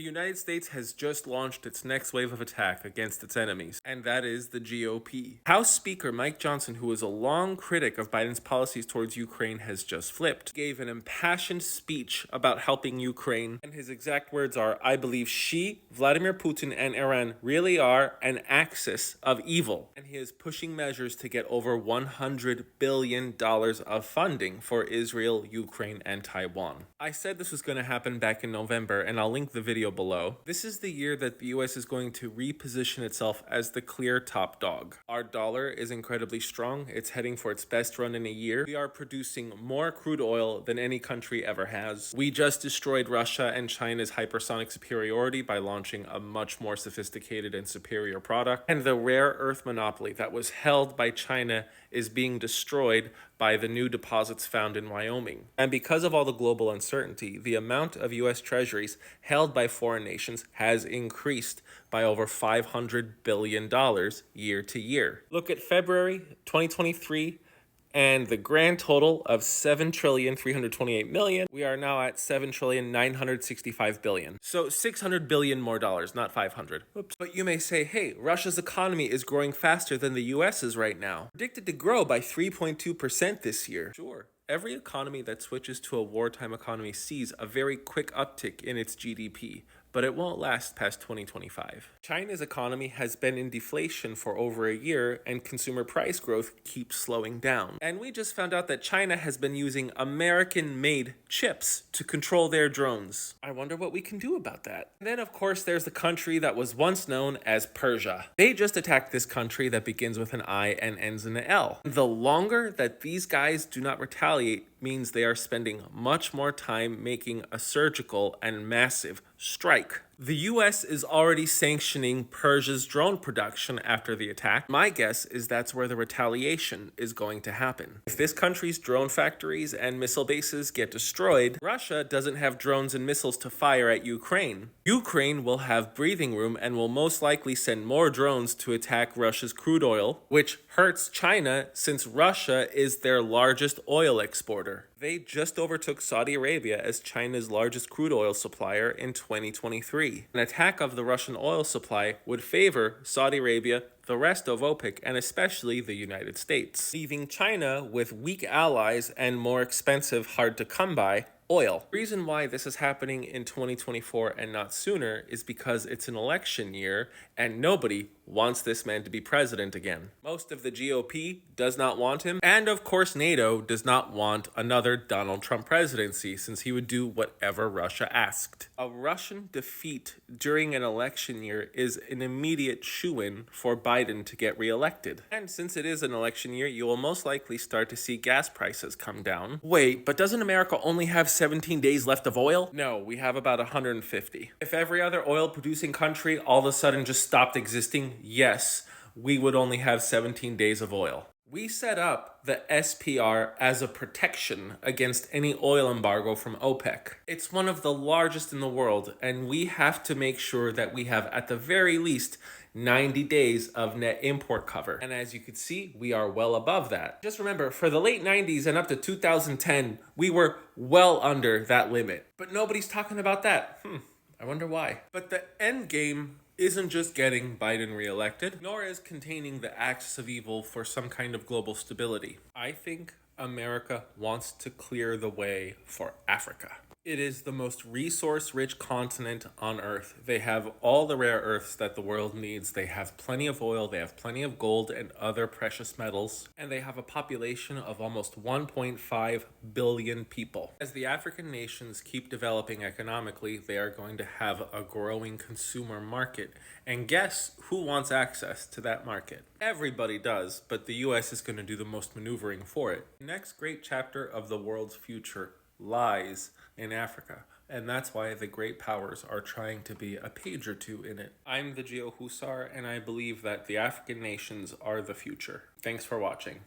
The United States has just launched its next wave of attack against its enemies, and that is the GOP. House Speaker Mike Johnson, who is a long critic of Biden's policies towards Ukraine, has just flipped, gave an impassioned speech about helping Ukraine, and his exact words are, "I believe she, Vladimir Putin, and Iran really are an axis of evil," and he is pushing measures to get over $100 billion of funding for Israel, Ukraine, and Taiwan. I said this was going to happen back in November, and I'll link the video below. This is the year that the US is going to reposition itself as the clear top dog. Our dollar is incredibly strong. It's heading for its best run in a year. We are producing more crude oil than any country ever has. We just destroyed Russia and China's hypersonic superiority by launching a much more sophisticated and superior product. And the rare earth monopoly that was held by China is being destroyed by the new deposits found in Wyoming. And because of all the global uncertainty, the amount of US treasuries held by foreign nations has increased by over $500 billion year to year. Look at February 2023 and the grand total of $7,328,000,000. We are now at $7,965,000,000,000. So $600 billion more dollars, not 500. Oops. But you may say, hey, Russia's economy is growing faster than the US's right now, predicted to grow by 3.2% this year. Sure. Every economy that switches to a wartime economy sees a very quick uptick in its GDP, but it won't last past 2025. China's economy has been in deflation for over a year, and consumer price growth keeps slowing down. And we just found out that China has been using American-made chips to control their drones. I wonder what we can do about that. And then, of course, there's the country that was once known as Persia. They just attacked this country that begins with an I and ends in an L. The longer that these guys do not retaliate means they are spending much more time making a surgical and massive strike. The US is already sanctioning Persia's drone production after the attack. My guess is that's where the retaliation is going to happen. If this country's drone factories and missile bases get destroyed, Russia doesn't have drones and missiles to fire at Ukraine. Ukraine will have breathing room and will most likely send more drones to attack Russia's crude oil, which hurts China since Russia is their largest oil exporter. They just overtook Saudi Arabia as China's largest crude oil supplier in 2023. An attack of the Russian oil supply would favor Saudi Arabia, the rest of OPEC, and especially the United States, leaving China with weak allies and more expensive, hard-to-come-by oil. The reason why this is happening in 2024 and not sooner is because it's an election year and nobody wants this man to be president again. Most of the GOP does not want him, and of course NATO does not want another Donald Trump presidency since he would do whatever Russia asked. A Russian defeat during an election year is an immediate shoo-in for Biden to get reelected. And since it is an election year, you will most likely start to see gas prices come down. Wait, but doesn't America only have 17 days left of oil? No, we have about 150. If every other oil-producing country all of a sudden just stopped existing, yes, we would only have 17 days of oil. We set up the SPR as a protection against any oil embargo from OPEC. It's one of the largest in the world, and we have to make sure that we have at the very least 90 days of net import cover. And as you can see, we are well above that. Just remember, for the late 90s and up to 2010, we were well under that limit. But nobody's talking about that. I wonder why. But the end game isn't just getting Biden reelected, nor is containing the axis of evil for some kind of global stability. I think America wants to clear the way for Africa. It is the most resource-rich continent on Earth. They have all the rare earths that the world needs. They have plenty of oil, they have plenty of gold and other precious metals, and they have a population of almost 1.5 billion people. As the African nations keep developing economically, they are going to have a growing consumer market. And guess who wants access to that market? Everybody does, but the US is going to do the most maneuvering for it. The next great chapter of the world's future lies in Africa, and that's why the great powers are trying to be a page or two in it. I'm the Geo Hussar, and I believe that the African nations are the future. Thanks for watching.